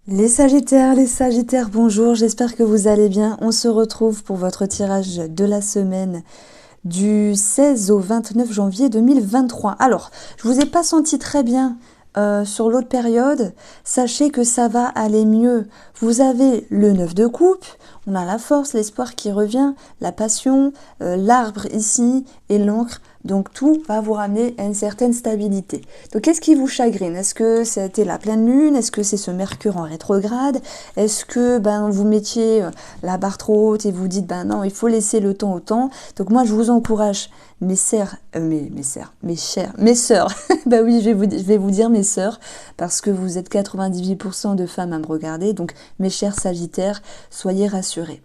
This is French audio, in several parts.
Les Sagittaires, bonjour, j'espère que vous allez bien. On se retrouve pour votre tirage de la semaine du 16 au 29 janvier 2023. Alors, je vous ai pas senti très bien sur l'autre période. Sachez que ça va aller mieux. Vous avez le 9 de coupe, on a la force, l'espoir qui revient, la passion, l'arbre ici et l'encre. Donc tout va vous ramener à une certaine stabilité. Donc qu'est-ce qui vous chagrine? Est-ce que c'était la pleine lune? Est-ce que c'est ce Mercure en rétrograde? Est-ce que vous mettiez la barre trop haute et vous dites non, il faut laisser le temps au temps? Donc moi je vous encourage, mes sœurs, mes sœurs, bah oui, je vais vous dire mes sœurs, parce que vous êtes 98% de femmes à me regarder, donc mes chers Sagittaires, soyez rassurés.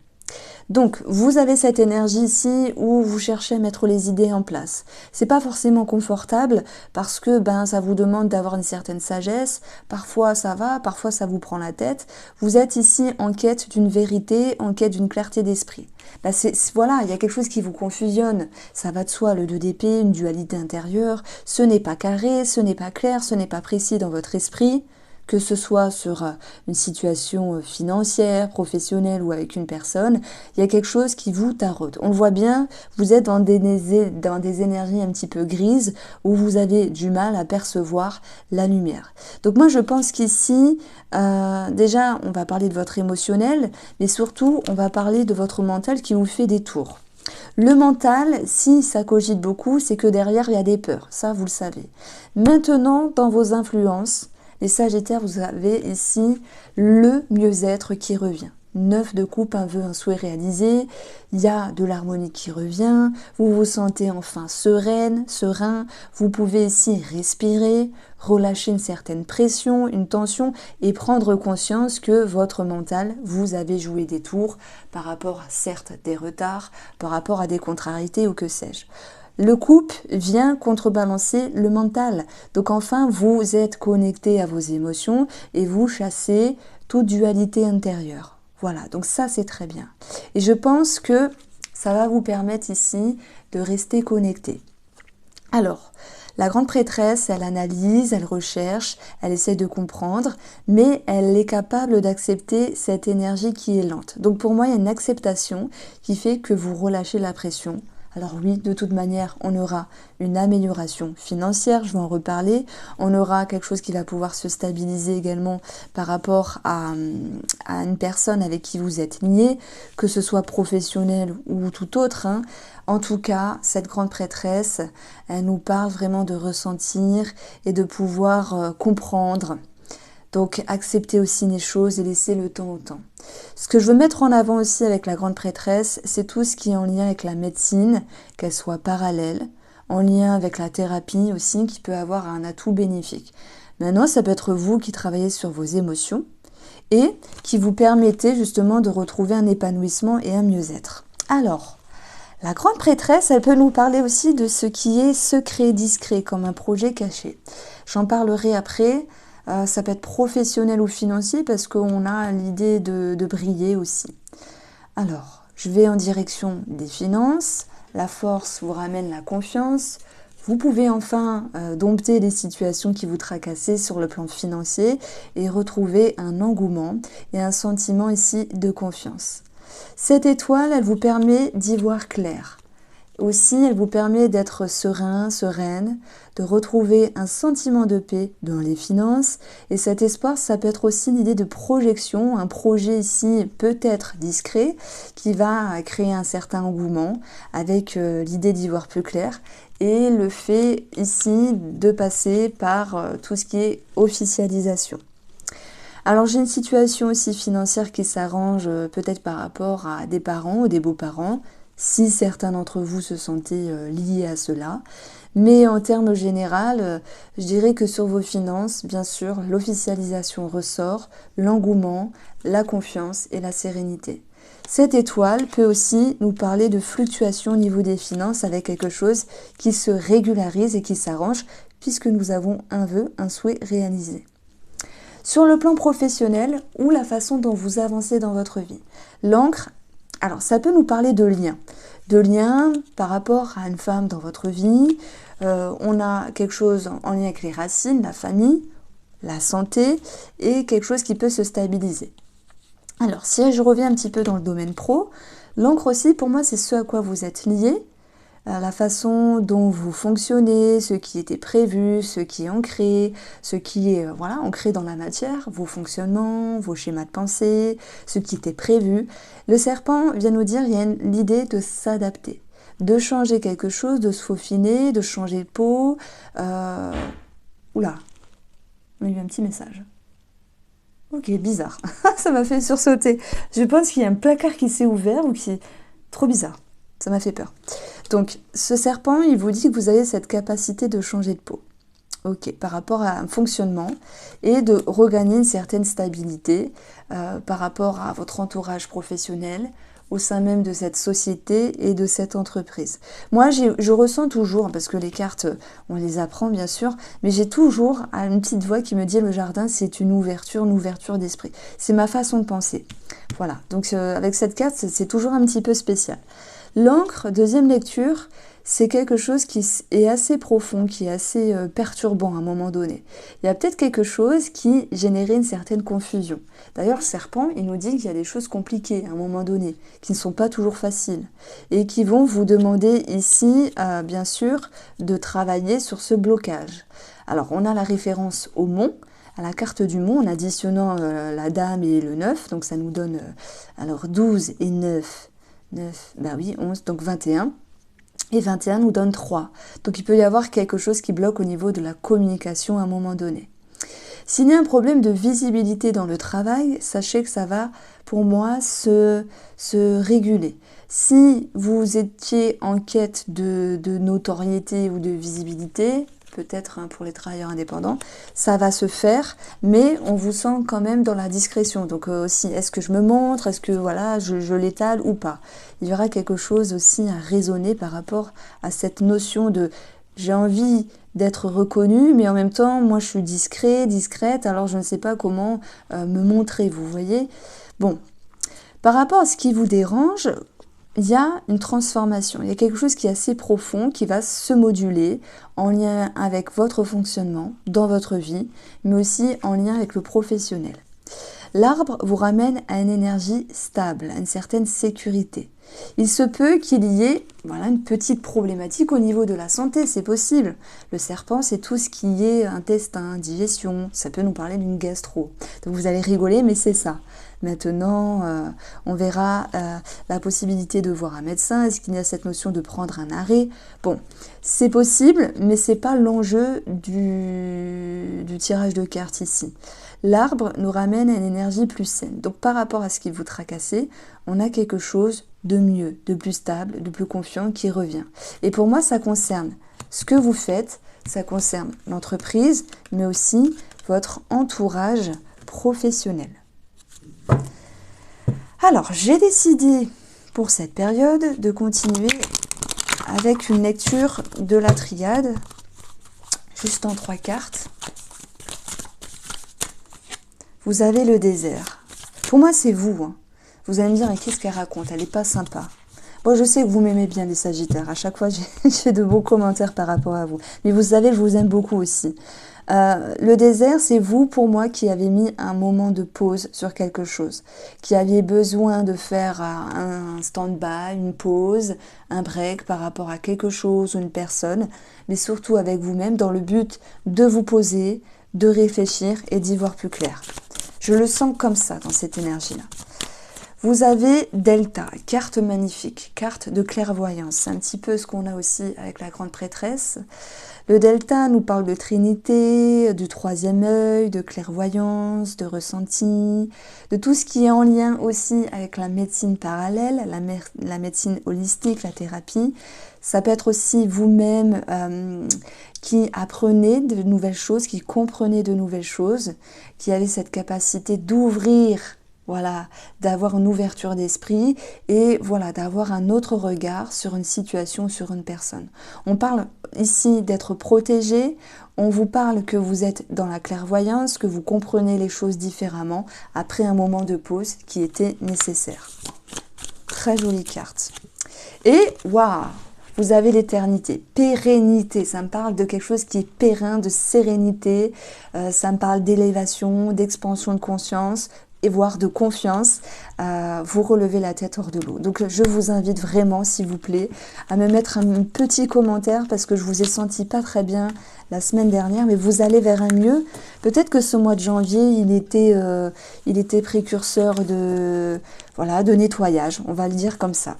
Donc, vous avez cette énergie ici où vous cherchez à mettre les idées en place. C'est pas forcément confortable parce que ça vous demande d'avoir une certaine sagesse. Parfois ça va, parfois ça vous prend la tête. Vous êtes ici en quête d'une vérité, en quête d'une clarté d'esprit. Voilà, il y a quelque chose qui vous confusionne. Ça va de soi, le 2 d'épée, une dualité intérieure. Ce n'est pas carré, ce n'est pas clair, ce n'est pas précis dans votre esprit. Que ce soit sur une situation financière, professionnelle ou avec une personne, il y a quelque chose qui vous taraude. On le voit bien, vous êtes dans des énergies un petit peu grises où vous avez du mal à percevoir la lumière. Donc moi je pense qu'ici, déjà on va parler de votre émotionnel, mais surtout on va parler de votre mental qui vous fait des tours. Le mental, si ça cogite beaucoup, c'est que derrière il y a des peurs, ça vous le savez. Maintenant, dans vos influences, les Sagittaires, vous avez ici le mieux-être qui revient. 9 de coupe, un vœu, un souhait réalisé. Il y a de l'harmonie qui revient. Vous vous sentez enfin sereine, serein. Vous pouvez ici respirer, relâcher une certaine pression, une tension et prendre conscience que votre mental, vous avez joué des tours par rapport à certes des retards, par rapport à des contrariétés ou que sais-je. Le couple vient contrebalancer le mental. Donc enfin, vous êtes connecté à vos émotions et vous chassez toute dualité intérieure. Voilà, donc ça c'est très bien. Et je pense que ça va vous permettre ici de rester connecté. Alors, la grande prêtresse, elle analyse, elle recherche, elle essaie de comprendre, mais elle est capable d'accepter cette énergie qui est lente. Donc pour moi, il y a une acceptation qui fait que vous relâchez la pression. Alors oui, de toute manière, on aura une amélioration financière, je vais en reparler. On aura quelque chose qui va pouvoir se stabiliser également par rapport à une personne avec qui vous êtes lié, que ce soit professionnel ou tout autre. En tout cas, cette grande prêtresse, elle nous parle vraiment de ressentir et de pouvoir comprendre. Donc accepter aussi les choses et laisser le temps au temps. Ce que je veux mettre en avant aussi avec la grande prêtresse, c'est tout ce qui est en lien avec la médecine, qu'elle soit parallèle, en lien avec la thérapie aussi, qui peut avoir un atout bénéfique. Maintenant, ça peut être vous qui travaillez sur vos émotions et qui vous permettez justement de retrouver un épanouissement et un mieux-être. Alors, la grande prêtresse, elle peut nous parler aussi de ce qui est secret, discret, comme un projet caché. J'en parlerai après. Ça peut être professionnel ou financier parce qu'on a l'idée de briller aussi. Alors, je vais en direction des finances. La force vous ramène la confiance. Vous pouvez enfin dompter les situations qui vous tracassaient sur le plan financier et retrouver un engouement et un sentiment ici de confiance. Cette étoile, elle vous permet d'y voir clair. Aussi, elle vous permet d'être serein, sereine, de retrouver un sentiment de paix dans les finances. Et cet espoir, ça peut être aussi l'idée de projection, un projet ici peut-être discret, qui va créer un certain engouement avec l'idée d'y voir plus clair. Et le fait ici de passer par tout ce qui est officialisation. Alors j'ai une situation aussi financière qui s'arrange peut-être par rapport à des parents ou des beaux-parents, si certains d'entre vous se sentaient liés à cela. Mais en termes général, je dirais que sur vos finances, bien sûr, l'officialisation ressort, l'engouement, la confiance et la sérénité. Cette étoile peut aussi nous parler de fluctuations au niveau des finances avec quelque chose qui se régularise et qui s'arrange puisque nous avons un vœu, un souhait réalisé. Sur le plan professionnel ou la façon dont vous avancez dans votre vie, l'encre, alors ça peut nous parler de liens par rapport à une femme dans votre vie. On a quelque chose en lien avec les racines, la famille, la santé et quelque chose qui peut se stabiliser. Alors, si je reviens un petit peu dans le domaine pro, l'encre aussi, pour moi, c'est ce à quoi vous êtes lié, la façon dont vous fonctionnez, ce qui était prévu, ce qui est ancré, ce qui est voilà, ancré dans la matière, vos fonctionnements, vos schémas de pensée, ce qui était prévu. Le serpent vient nous dire, il y a l'idée de s'adapter, de changer quelque chose, de se faufiner, de changer de peau. Oula, on a eu un petit message. Ok, bizarre. Ça m'a fait sursauter. Je pense qu'il y a un placard qui s'est ouvert ou qui... Trop bizarre. Ça m'a fait peur. Donc, ce serpent, il vous dit que vous avez cette capacité de changer de peau. Ok, par rapport à un fonctionnement et de regagner une certaine stabilité par rapport à votre entourage professionnel au sein même de cette société et de cette entreprise. Moi, je ressens toujours, parce que les cartes, on les apprend bien sûr, mais j'ai toujours une petite voix qui me dit le jardin, c'est une ouverture d'esprit. C'est ma façon de penser. Voilà, donc avec cette carte, c'est toujours un petit peu spécial. L'encre, deuxième lecture, c'est quelque chose qui est assez profond, qui est assez perturbant à un moment donné. Il y a peut-être quelque chose qui générait une certaine confusion. D'ailleurs, le serpent, il nous dit qu'il y a des choses compliquées à un moment donné, qui ne sont pas toujours faciles, et qui vont vous demander ici, bien sûr, de travailler sur ce blocage. Alors, on a la référence au mont, à la carte du mont, en additionnant la dame et le 9, donc ça nous donne alors 12 et 9, ben oui, 11, donc 21. Et 21 nous donne 3. Donc il peut y avoir quelque chose qui bloque au niveau de la communication à un moment donné. S'il y a un problème de visibilité dans le travail, sachez que ça va, pour moi, se réguler. Si vous étiez en quête de notoriété ou de visibilité, peut-être pour les travailleurs indépendants, ça va se faire, mais on vous sent quand même dans la discrétion. Donc aussi, est-ce que je me montre, est-ce que voilà, je l'étale ou pas? Il y aura quelque chose aussi à raisonner par rapport à cette notion de j'ai envie d'être reconnue, mais en même temps, moi je suis discrète, alors je ne sais pas comment me montrer, vous voyez? Bon, par rapport à ce qui vous dérange, il y a une transformation, il y a quelque chose qui est assez profond, qui va se moduler en lien avec votre fonctionnement dans votre vie, mais aussi en lien avec le professionnel. L'arbre vous ramène à une énergie stable, à une certaine sécurité. Il se peut qu'il y ait une petite problématique au niveau de la santé, c'est possible. Le serpent, c'est tout ce qui est intestin, digestion, ça peut nous parler d'une gastro. Donc vous allez rigoler, mais c'est ça. Maintenant, on verra la possibilité de voir un médecin. Est-ce qu'il y a cette notion de prendre un arrêt? Bon, c'est possible, mais c'est pas l'enjeu du tirage de cartes ici. L'arbre nous ramène à une énergie plus saine. Donc par rapport à ce qui vous tracassez, on a quelque chose de mieux, de plus stable, de plus confiant qui revient. Et pour moi, ça concerne ce que vous faites, ça concerne l'entreprise, mais aussi votre entourage professionnel. Alors, j'ai décidé pour cette période de continuer avec une lecture de la triade, juste en 3 cartes. Vous avez le désert. Pour moi, c'est vous. Hein. Vous allez me dire, qu'est-ce qu'elle raconte? Elle n'est pas sympa. Bon, je sais que vous m'aimez bien les Sagittaires. À chaque fois, j'ai de beaux commentaires par rapport à vous. Mais vous savez, je vous aime beaucoup aussi. Le désert, c'est vous, pour moi, qui avez mis un moment de pause sur quelque chose, qui aviez besoin de faire un stand-by, une pause, un break par rapport à quelque chose ou une personne, mais surtout avec vous-même dans le but de vous poser, de réfléchir et d'y voir plus clair. Je le sens comme ça dans cette énergie-là. Vous avez Delta, carte magnifique, carte de clairvoyance. C'est un petit peu ce qu'on a aussi avec la grande prêtresse. Le Delta nous parle de trinité, du troisième œil, de clairvoyance, de ressenti, de tout ce qui est en lien aussi avec la médecine parallèle, la médecine holistique, la thérapie. Ça peut être aussi vous-même qui apprenez de nouvelles choses, qui comprenez de nouvelles choses, qui avez cette capacité d'ouvrir, voilà, d'avoir une ouverture d'esprit et voilà, d'avoir un autre regard sur une situation, sur une personne. On parle ici d'être protégé, on vous parle que vous êtes dans la clairvoyance, que vous comprenez les choses différemment après un moment de pause qui était nécessaire. Très jolie carte. Et waouh, vous avez l'éternité, pérennité, ça me parle de quelque chose qui est périn, de sérénité, ça me parle d'élévation, d'expansion de conscience, et voire de confiance, vous relevez la tête hors de l'eau. Donc je vous invite vraiment, s'il vous plaît, à me mettre un petit commentaire parce que je vous ai senti pas très bien la semaine dernière, mais vous allez vers un mieux. Peut-être que ce mois de janvier, il était précurseur de nettoyage, on va le dire comme ça.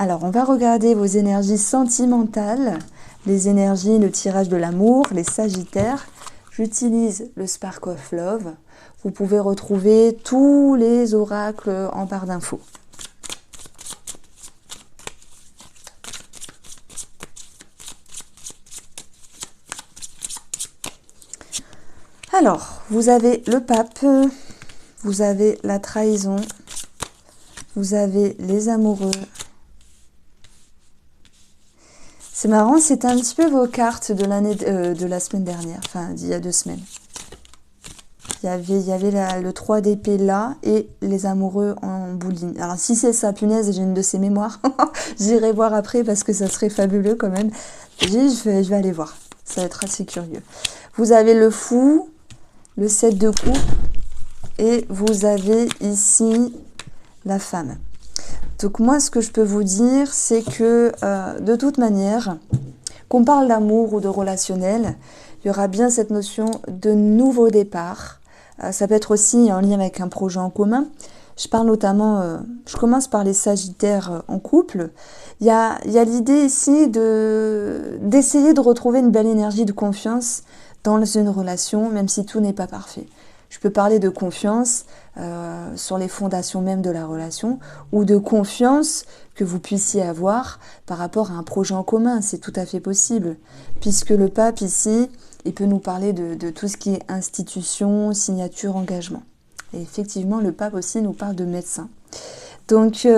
Alors, on va regarder vos énergies sentimentales, les énergies, le tirage de l'amour, les sagittaires. J'utilise le Spark of Love. Vous pouvez retrouver tous les oracles en barre d'infos. Alors, vous avez le pape, vous avez la trahison, vous avez les amoureux. C'est marrant, c'était un petit peu vos cartes de la semaine dernière, enfin d'il y a 2 semaines. Il y avait le 3 d'épée là et les amoureux en bout de ligne. Alors si c'est ça, punaise, j'ai une de ces mémoires. J'irai voir après parce que ça serait fabuleux quand même. Je vais aller voir. Ça va être assez curieux. Vous avez le fou, le 7 de coupe et vous avez ici la femme. Donc moi, ce que je peux vous dire, c'est que de toute manière, qu'on parle d'amour ou de relationnel, il y aura bien cette notion de nouveau départ. Ça peut être aussi en lien avec un projet en commun. Je parle notamment, je commence par les sagittaires en couple. Il y a l'idée ici d'essayer de retrouver une belle énergie de confiance dans une relation, même si tout n'est pas parfait. Je peux parler de confiance sur les fondations même de la relation ou de confiance que vous puissiez avoir par rapport à un projet en commun. C'est tout à fait possible, puisque le pape ici, il peut nous parler de tout ce qui est institution, signature, engagement. Et effectivement, le pape aussi nous parle de médecin. Donc,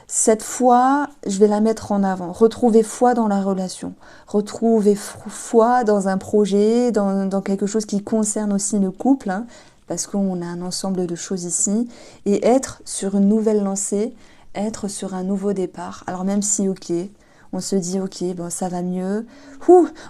cette foi, je vais la mettre en avant. Retrouver foi dans la relation. Retrouver foi dans un projet, dans quelque chose qui concerne aussi le couple, hein, parce qu'on a un ensemble de choses ici. Et être sur une nouvelle lancée, être sur un nouveau départ. Alors même si, ok, on se dit, ok, bon, ça va mieux,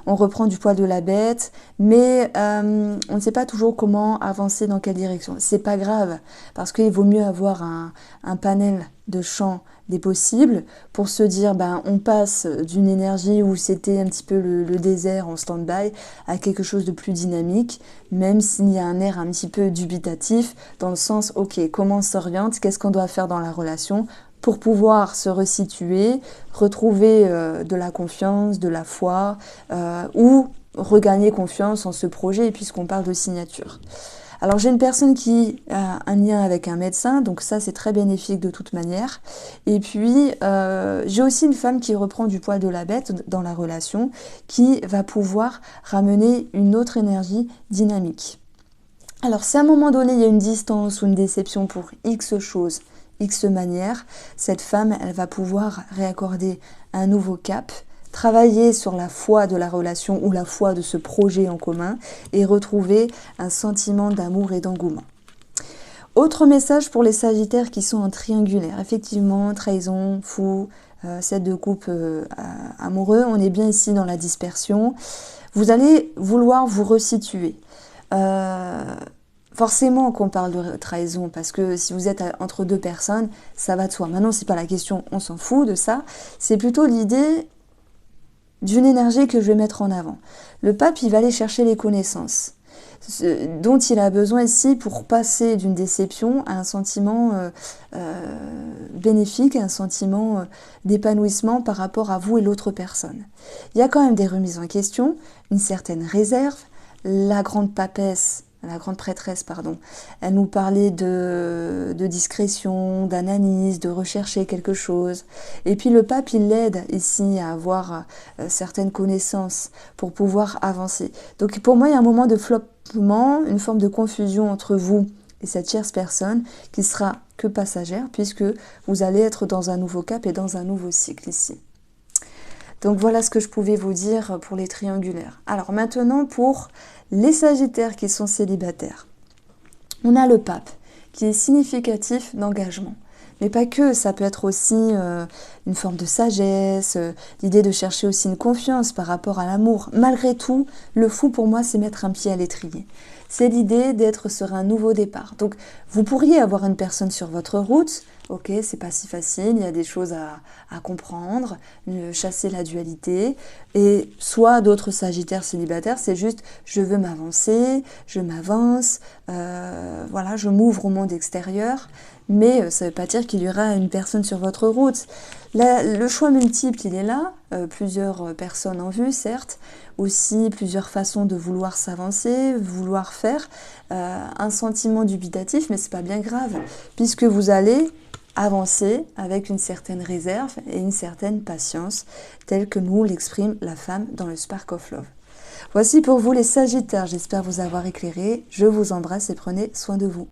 on reprend du poil de la bête, mais on ne sait pas toujours comment avancer, dans quelle direction. C'est pas grave, parce qu'il vaut mieux avoir un panel de champs des possibles pour se dire, on passe d'une énergie où c'était un petit peu le désert en stand-by à quelque chose de plus dynamique, même s'il y a un air un petit peu dubitatif, dans le sens, ok, comment on s'oriente, qu'est-ce qu'on doit faire dans la relation pour pouvoir se resituer, retrouver de la confiance, de la foi, ou regagner confiance en ce projet, puisqu'on parle de signature. Alors j'ai une personne qui a un lien avec un médecin, donc ça c'est très bénéfique de toute manière. Et puis j'ai aussi une femme qui reprend du poil de la bête dans la relation, qui va pouvoir ramener une autre énergie dynamique. Alors si à un moment donné il y a une distance ou une déception pour X choses, X manière, cette femme, elle va pouvoir réaccorder un nouveau cap, travailler sur la foi de la relation ou la foi de ce projet en commun et retrouver un sentiment d'amour et d'engouement. Autre message pour les sagittaires qui sont en triangulaire. Effectivement, trahison, fou, 7 de coupe amoureux, on est bien ici dans la dispersion. Vous allez vouloir vous resituer. Forcément qu'on parle de trahison, parce que si vous êtes entre 2 personnes, ça va de soi. Maintenant, c'est pas la question, on s'en fout de ça. C'est plutôt l'idée d'une énergie que je vais mettre en avant. Le pape, il va aller chercher les connaissances dont il a besoin ici pour passer d'une déception à un sentiment bénéfique, un sentiment d'épanouissement par rapport à vous et l'autre personne. Il y a quand même des remises en question, une certaine réserve. La grande prêtresse, pardon, elle nous parlait de discrétion, d'analyse, de rechercher quelque chose. Et puis le pape, il l'aide ici à avoir certaines connaissances pour pouvoir avancer. Donc pour moi, il y a un moment de flottement, une forme de confusion entre vous et cette tierce personne qui sera que passagère, puisque vous allez être dans un nouveau cap et dans un nouveau cycle ici. Donc voilà ce que je pouvais vous dire pour les triangulaires. Alors maintenant pour les sagittaires qui sont célibataires. On a le pape qui est significatif d'engagement. Mais pas que, ça peut être aussi une forme de sagesse, l'idée de chercher aussi une confiance par rapport à l'amour. Malgré tout, le fou pour moi, c'est mettre un pied à l'étrier. C'est l'idée d'être sur un nouveau départ. Donc, vous pourriez avoir une personne sur votre route, ok, c'est pas si facile, il y a des choses à comprendre, chasser la dualité. Et soit d'autres sagittaires célibataires, c'est juste je veux m'avancer, je m'avance, voilà, je m'ouvre au monde extérieur. Mais ça ne veut pas dire qu'il y aura une personne sur votre route. Le choix multiple, il est là, plusieurs personnes en vue, certes, aussi plusieurs façons de vouloir s'avancer, vouloir faire, un sentiment dubitatif, mais c'est pas bien grave, puisque vous allez avancer avec une certaine réserve et une certaine patience, telle que nous l'exprime la femme dans le Spark of Love. Voici pour vous les Sagittaires, j'espère vous avoir éclairé, je vous embrasse et prenez soin de vous.